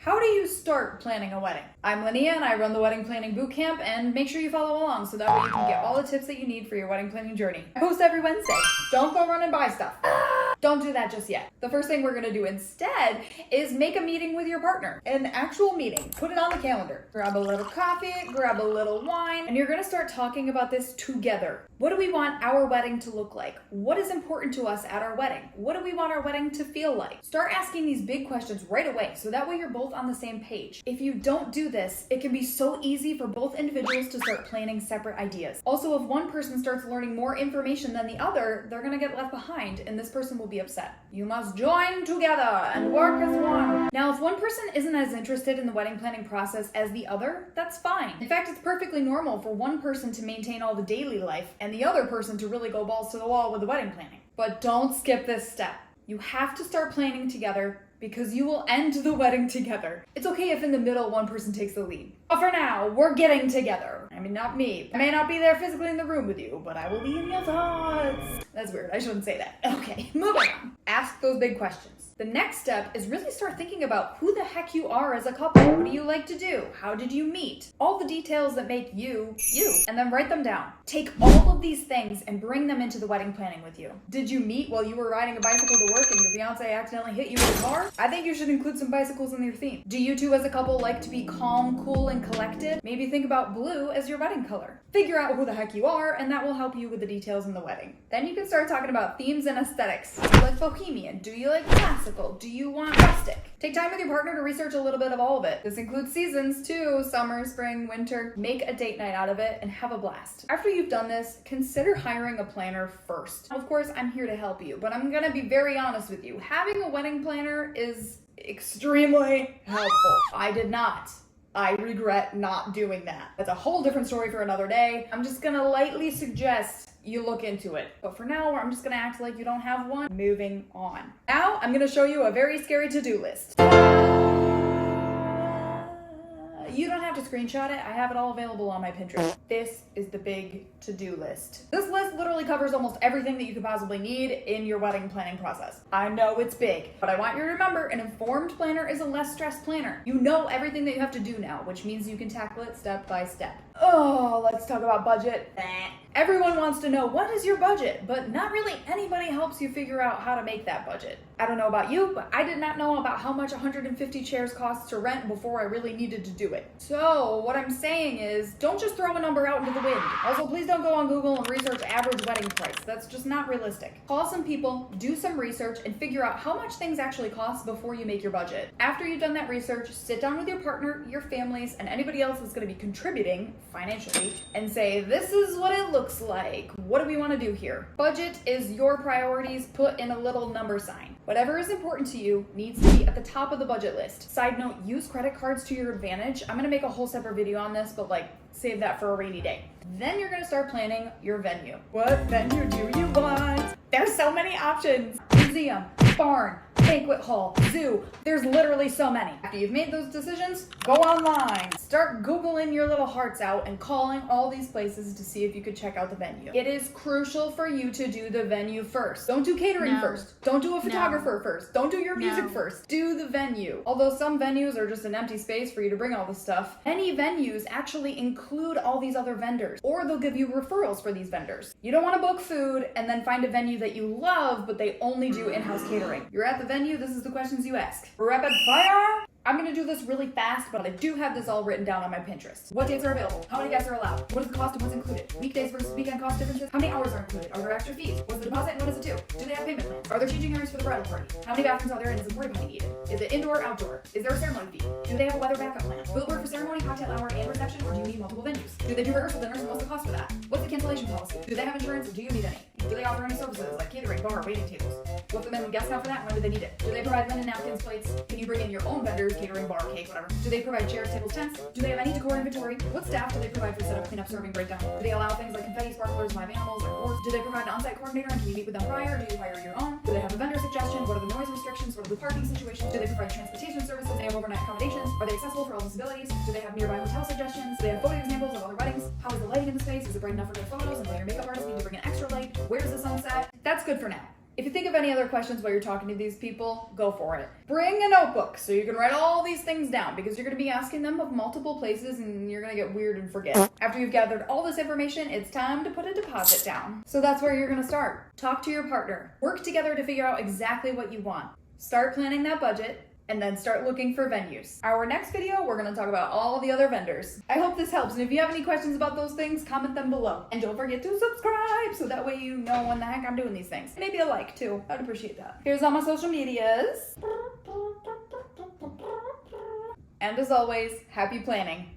How do you start planning a wedding? I'm Linnea and I run the Wedding Planning Bootcamp, and make sure you follow along so that way you can get all the tips that you need for your wedding planning journey. I post every Wednesday. Don't go run and buy stuff. Don't do that just yet. The first thing we're gonna do instead is make a meeting with your partner. An actual meeting. Put it on the calendar. Grab a little coffee, grab a little wine, and you're gonna start talking about this together. What do we want our wedding to look like? What is important to us at our wedding? What do we want our wedding to feel like? Start asking these big questions right away so that way you're both on the same page. If you don't do this, it can be so easy for both individuals to start planning separate ideas. Also, if one person starts learning more information than the other, they're gonna get left behind and this person will be upset. You must join together and work as one. Now, if one person isn't as interested in the wedding planning process as the other, that's fine. In fact, it's perfectly normal for one person to maintain all the daily life and the other person to really go balls to the wall with the wedding planning. But don't skip this step. You have to start planning together because you will end the wedding together. It's okay if in the middle one person takes the lead. But for now, we're getting together. I mean, not me. I may not be there physically in the room with you, but I will be in your thoughts. That's weird, I shouldn't say that. Okay, moving on. Ask those big questions. The next step is really start thinking about who the heck you are as a couple. What do you like to do? How did you meet? All the details that make you, you, and then write them down. Take all of these things and bring them into the wedding planning with you. Did you meet while you were riding a bicycle to work and your fiance accidentally hit you with a car? I think you should include some bicycles in your theme. Do you two as a couple like to be calm, cool, and collected? Maybe think about blue as your wedding color. Figure out who the heck you are, and that will help you with the details in the wedding. Then you can start talking about themes and aesthetics. Do you like bohemian? Do you like classical? Do you want rustic? Take time with your partner to research a little bit of all of it. This includes seasons too, summer, spring, winter. Make a date night out of it and have a blast. After you've done this, consider hiring a planner first. Of course, I'm here to help you, but I'm gonna be very honest with you. Having a wedding planner is extremely helpful. I did not. I regret not doing that. That's a whole different story for another day. I'm just gonna lightly suggest you look into it. But for now, I'm just gonna act like you don't have one. Moving on. Now, I'm gonna show you a very scary to-do list. You don't have to screenshot it. I have it all available on my Pinterest. This is the big to-do list. This list literally covers almost everything that you could possibly need in your wedding planning process. I know it's big, but I want you to remember an informed planner is a less stressed planner. You know everything that you have to do now, which means you can tackle it step by step. Oh, let's talk about budget. Everyone wants to know what is your budget, but not really anybody helps you figure out how to make that budget. I don't know about you, but I did not know about how much 150 chairs costs to rent before I really needed to do it. So what I'm saying is, don't just throw a number out into the wind. Also, please don't go on Google and research average wedding price. That's just not realistic. Call some people, do some research, and figure out how much things actually cost before you make your budget. After you've done that research, sit down with your partner, your families, and anybody else that's gonna be contributing financially, and say, this is what it looks like. What do we wanna do here? Budget is your priorities put in a little number sign. Whatever is important to you needs to be at the top of the budget list. Side note, use credit cards to your advantage. I'm gonna make a whole separate video on this, but save that for a rainy day. Then you're gonna start planning your venue. What venue do you want? There's so many options. Museum, barn, banquet hall, zoo. There's literally so many. After you've made those decisions, go online. Start Googling your little hearts out and calling all these places to see if you could check out the venue. It is crucial for you to do the venue first. Don't do catering first. Don't do a photographer first. Don't do your music first. Do the venue. Although some venues are just an empty space for you to bring all this stuff, many venues actually include all these other vendors, or they'll give you referrals for these vendors. You don't want to book food and then find a venue that you love, but they only do in-house catering. You're at the venue, this is the questions you ask. Rapid fire! I'm gonna do this really fast, but I do have this all written down on my Pinterest. What dates are available? How many guests are allowed? What is the cost and what's included? Weekdays versus weekend cost differences? How many hours are included? Are there extra fees? What's the deposit and what does it do? Do they have payment plans? Are there changing areas for the bridal party? How many bathrooms are there and is a porta potty needed? Is it indoor or outdoor? Is there a ceremony fee? Do they have a weather backup plan? Will it work for ceremony, cocktail hour, and reception, or do you need multiple venues? Do they do rehearsal dinners and what's the cost for that? What's the cancellation policy? Do they have insurance or do you need any? Do they offer any services like catering, bar, waiting tables? What's the minimum guest count for that? When do they need it? Do they provide linen, napkins, plates? Can you bring in your own vendors, catering, bar, cake, whatever? Do they provide chairs, tables, tents? Do they have any decor inventory? What staff do they provide for setup, cleanup, serving, breakdown? Do they allow things like confetti, sparklers, live animals, or boards? Do they provide an on-site coordinator and can you meet with them prior? Do you hire your own? Do they have a vendor suggestion? What are the noise restrictions? What are the parking situations? Do they provide transportation services? Do they have overnight accommodations? Are they accessible for all disabilities? Do they have nearby hotel suggestions? Do they have photo examples of other weddings? How is the lighting in the space? Is it bright enough for good photos? And will your makeup artist need to bring an extra light? Where is the sunset? That's good for now. If you think of any other questions while you're talking to these people, go for it. Bring a notebook so you can write all these things down because you're going to be asking them of multiple places and you're going to get weird and forget. After you've gathered all this information, it's time to put a deposit down. So that's where you're going to start. Talk to your partner. Work together to figure out exactly what you want. Start planning that budget. And then start looking for venues. Our next video, we're gonna talk about all the other vendors. I hope this helps, and if you have any questions about those things, comment them below. And don't forget to subscribe, so that way you know when the heck I'm doing these things. Maybe a like, too. I'd appreciate that. Here's all my social medias. And as always, happy planning.